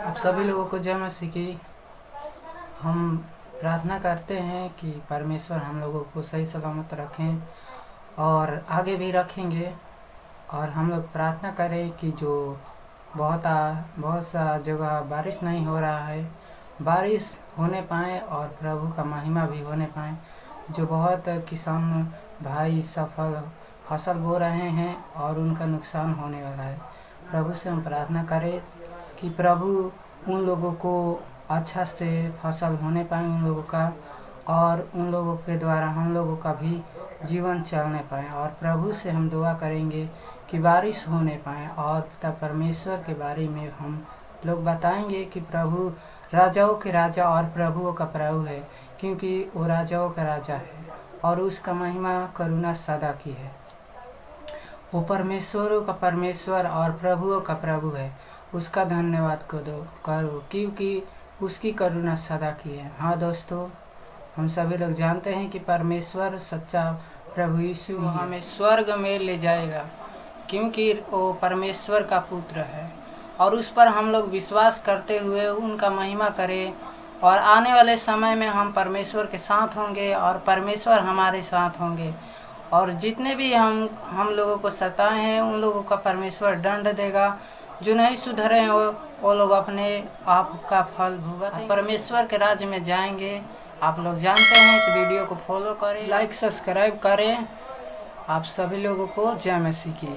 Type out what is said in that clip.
आप सभी लोगों को जय मसीह की। हम प्रार्थना करते हैं कि परमेश्वर हम लोगों को सही सलामत रखें और आगे भी रखेंगे। और हम लोग प्रार्थना करें कि जो बहुत सा जगह बारिश नहीं हो रहा है, बारिश होने पाए और प्रभु का महिमा भी होने पाए। जो बहुत किसान भाई सफल फसल बो रहे हैं और उनका नुकसान होने वाला है, प्रभु से हम प्रार्थना करें कि प्रभु उन लोगों को अच्छा से फसल होने पाए उन लोगों का, और उन लोगों के द्वारा हम लोगों का भी जीवन चलने पाए। और प्रभु से हम दुआ करेंगे कि बारिश होने पाए और पिता परमेश्वर के बारे में हम लोग बताएंगे कि प्रभु राजाओं के राजा और प्रभुओं का प्रभु है, क्योंकि वो राजाओं का राजा है और उसका महिमा करुणा सदा की है। वो परमेश्वरों का परमेश्वर और प्रभुओं का प्रभु है। उसका धन्यवाद करो क्योंकि उसकी करुणा सदा की है। हाँ दोस्तों, हम सभी लोग जानते हैं कि परमेश्वर सच्चा प्रभु यीशु हमें स्वर्ग में ले जाएगा, क्योंकि वो परमेश्वर का पुत्र है। और उस पर हम लोग विश्वास करते हुए उनका महिमा करें, और आने वाले समय में हम परमेश्वर के साथ होंगे और परमेश्वर हमारे साथ होंगे। और जितने भी हम लोगों को सताए हैं उन लोगों का परमेश्वर दंड देगा। जो नहीं सुधरे हैं वो लोग अपने आप का फल भुगतेंगे, परमेश्वर के राज्य में जाएंगे। आप लोग जानते हैं। इस वीडियो को फॉलो करें, लाइक सब्सक्राइब करें। आप सभी लोगों को जय मसीह की।